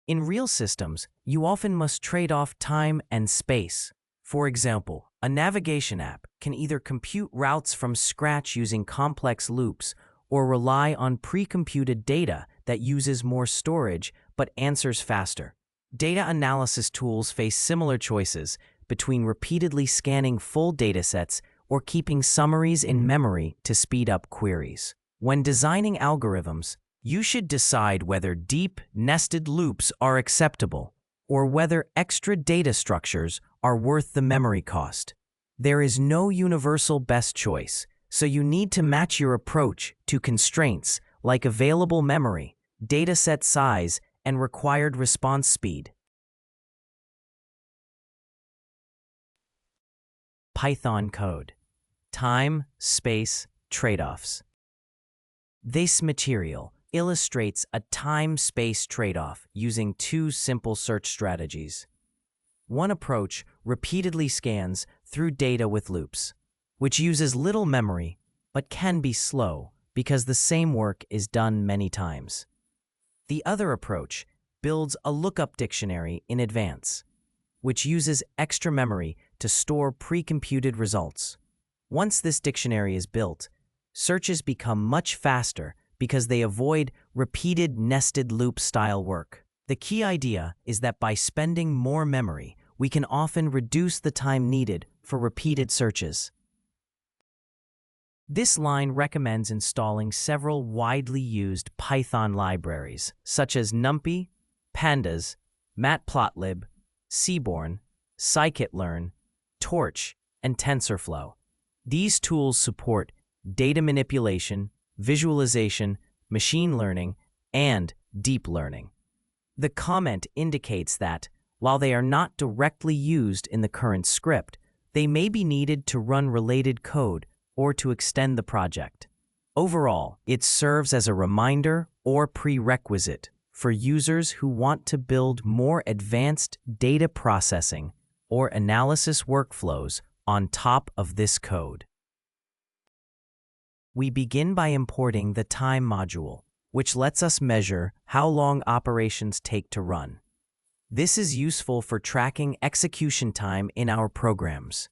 In real systems, you often must trade off time and space. For example, a navigation app can either compute routes from scratch using complex loops or rely on pre-computed data that uses more storage but answers faster. Data analysis tools face similar choices between repeatedly scanning full datasets or keeping summaries in memory to speed up queries. When designing algorithms, you should decide whether deep, nested loops are acceptable or whether extra data structures are worth the memory cost. There is no universal best choice, so you need to match your approach to constraints like available memory, dataset size, and required response speed. Python code. Time, space, trade-offs. This material illustrates a time-space trade-off using two simple search strategies. One approach repeatedly scans through data with loops, which uses little memory but can be slow because the same work is done many times. The other approach builds a lookup dictionary in advance, which uses extra memory to store pre-computed results. Once this dictionary is built, searches become much faster because they avoid repeated nested loop style work. The key idea is that by spending more memory, we can often reduce the time needed for repeated searches. This line recommends installing several widely used Python libraries, such as NumPy, Pandas, Matplotlib, Seaborn, scikit-learn, Torch, and TensorFlow. These tools support data manipulation, visualization, machine learning, and deep learning. The comment indicates that, while they are not directly used in the current script, they may be needed to run related code or to extend the project. Overall, it serves as a reminder or prerequisite for users who want to build more advanced data processing or analysis workflows on top of this code. We begin by importing the time module, which lets us measure how long operations take to run. This is useful for tracking execution time in our programs.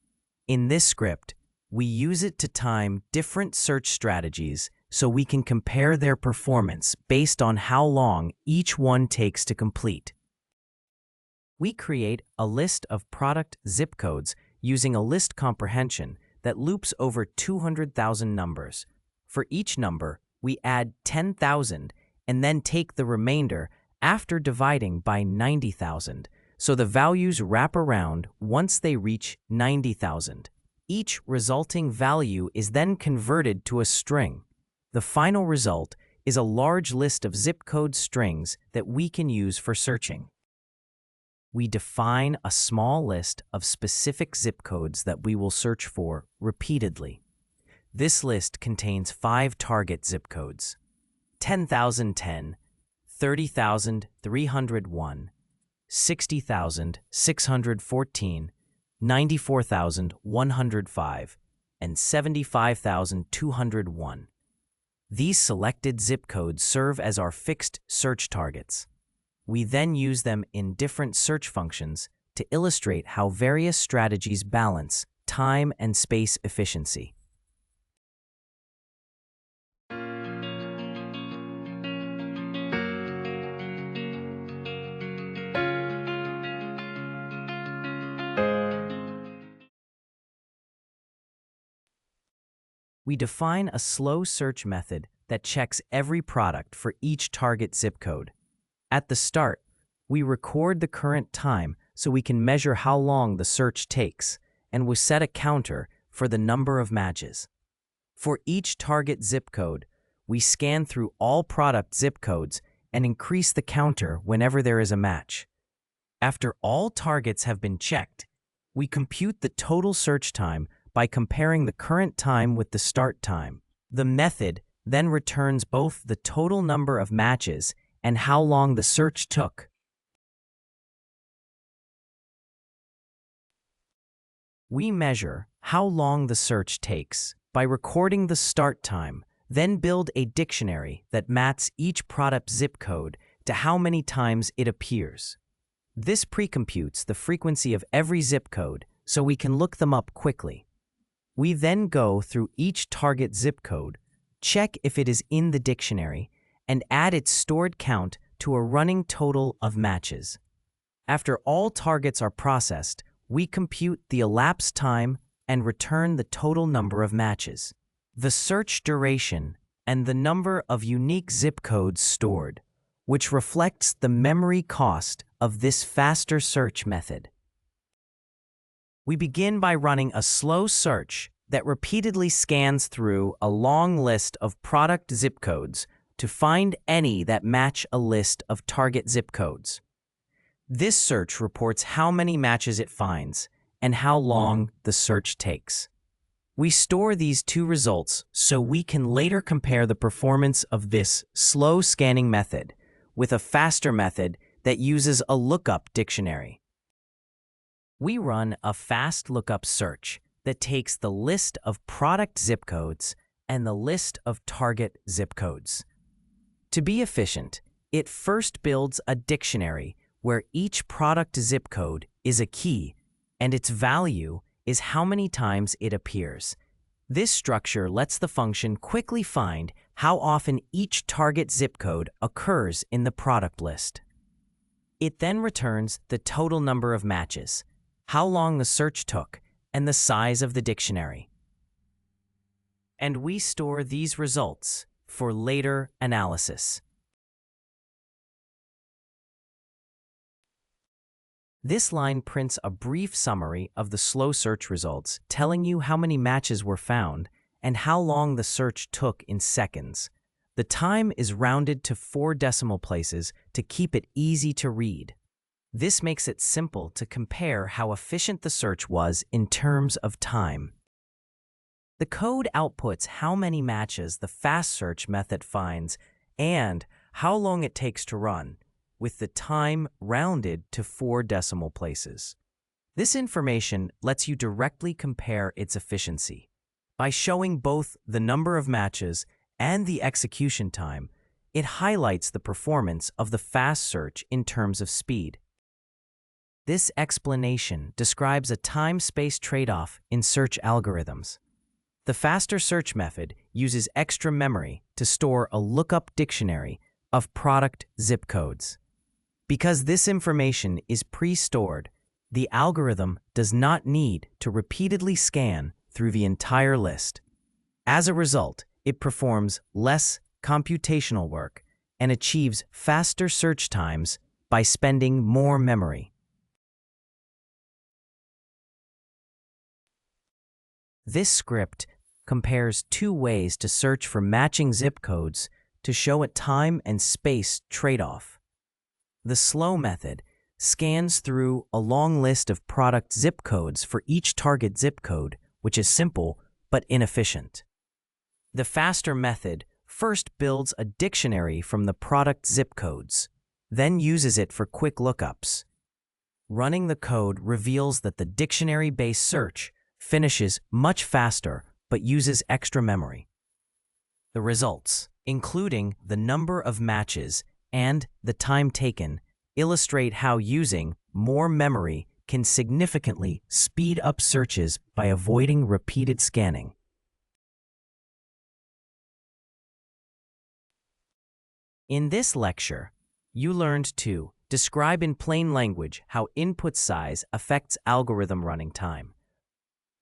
In this script, we use it to time different search strategies so we can compare their performance based on how long each one takes to complete. We create a list of product zip codes using a list comprehension that loops over 200,000 numbers. For each number, we add 10,000 and then take the remainder after dividing by 90,000, so the values wrap around once they reach 90,000. Each resulting value is then converted to a string. The final result is a large list of zip code strings that we can use for searching. We define a small list of specific zip codes that we will search for repeatedly. This list contains 5 target zip codes: 10,010, 30,301, 60,614, 94,105, and 75,201. These selected zip codes serve as our fixed search targets. We then use them in different search functions to illustrate how various strategies balance time and space efficiency. We define a slow search method that checks every product for each target zip code. At the start, we record the current time so we can measure how long the search takes, and we set a counter for the number of matches. For each target zip code, we scan through all product zip codes and increase the counter whenever there is a match. After all targets have been checked, we compute the total search time by comparing the current time with the start time. The method then returns both the total number of matches and how long the search took. We measure how long the search takes by recording the start time, then build a dictionary that maps each product zip code to how many times it appears. This precomputes the frequency of every zip code so we can look them up quickly. We then go through each target zip code, check if it is in the dictionary, and add its stored count to a running total of matches. After all targets are processed, we compute the elapsed time and return the total number of matches, the search duration, and the number of unique zip codes stored, which reflects the memory cost of this faster search method. We begin by running a slow search that repeatedly scans through a long list of product zip codes to find any that match a list of target zip codes. This search reports how many matches it finds and how long the search takes. We store these two results so we can later compare the performance of this slow scanning method with a faster method that uses a lookup dictionary. We run a fast lookup search that takes the list of product zip codes and the list of target zip codes. To be efficient, it first builds a dictionary where each product zip code is a key and its value is how many times it appears. This structure lets the function quickly find how often each target zip code occurs in the product list. It then returns the total number of matches, how long the search took, and the size of the dictionary. And we store these results for later analysis. This line prints a brief summary of the slow search results, telling you how many matches were found and how long the search took in seconds. The time is rounded to 4 decimal places to keep it easy to read. This makes it simple to compare how efficient the search was in terms of time. The code outputs how many matches the fast search method finds and how long it takes to run, with the time rounded to 4 decimal places. This information lets you directly compare its efficiency. By showing both the number of matches and the execution time, it highlights the performance of the fast search in terms of speed. This explanation describes a time-space trade-off in search algorithms. The faster search method uses extra memory to store a lookup dictionary of product zip codes. Because this information is pre-stored, the algorithm does not need to repeatedly scan through the entire list. As a result, it performs less computational work and achieves faster search times by spending more memory. This script compares 2 ways to search for matching zip codes to show a time and space trade-off. The slow method scans through a long list of product zip codes for each target zip code, which is simple but inefficient. The faster method first builds a dictionary from the product zip codes, then uses it for quick lookups. Running the code reveals that the dictionary-based search finishes much faster but uses extra memory. The results, including the number of matches and the time taken, illustrate how using more memory can significantly speed up searches by avoiding repeated scanning. In this lecture, you learned to describe in plain language how input size affects algorithm running time,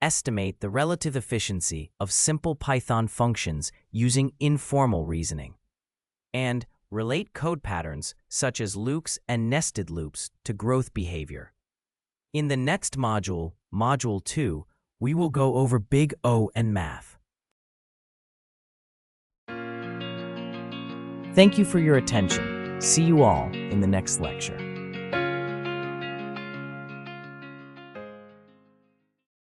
estimate the relative efficiency of simple Python functions using informal reasoning, and relate code patterns such as loops and nested loops to growth behavior. In the next module, Module 2, we will go over Big O and math. Thank you for your attention. See you all in the next lecture.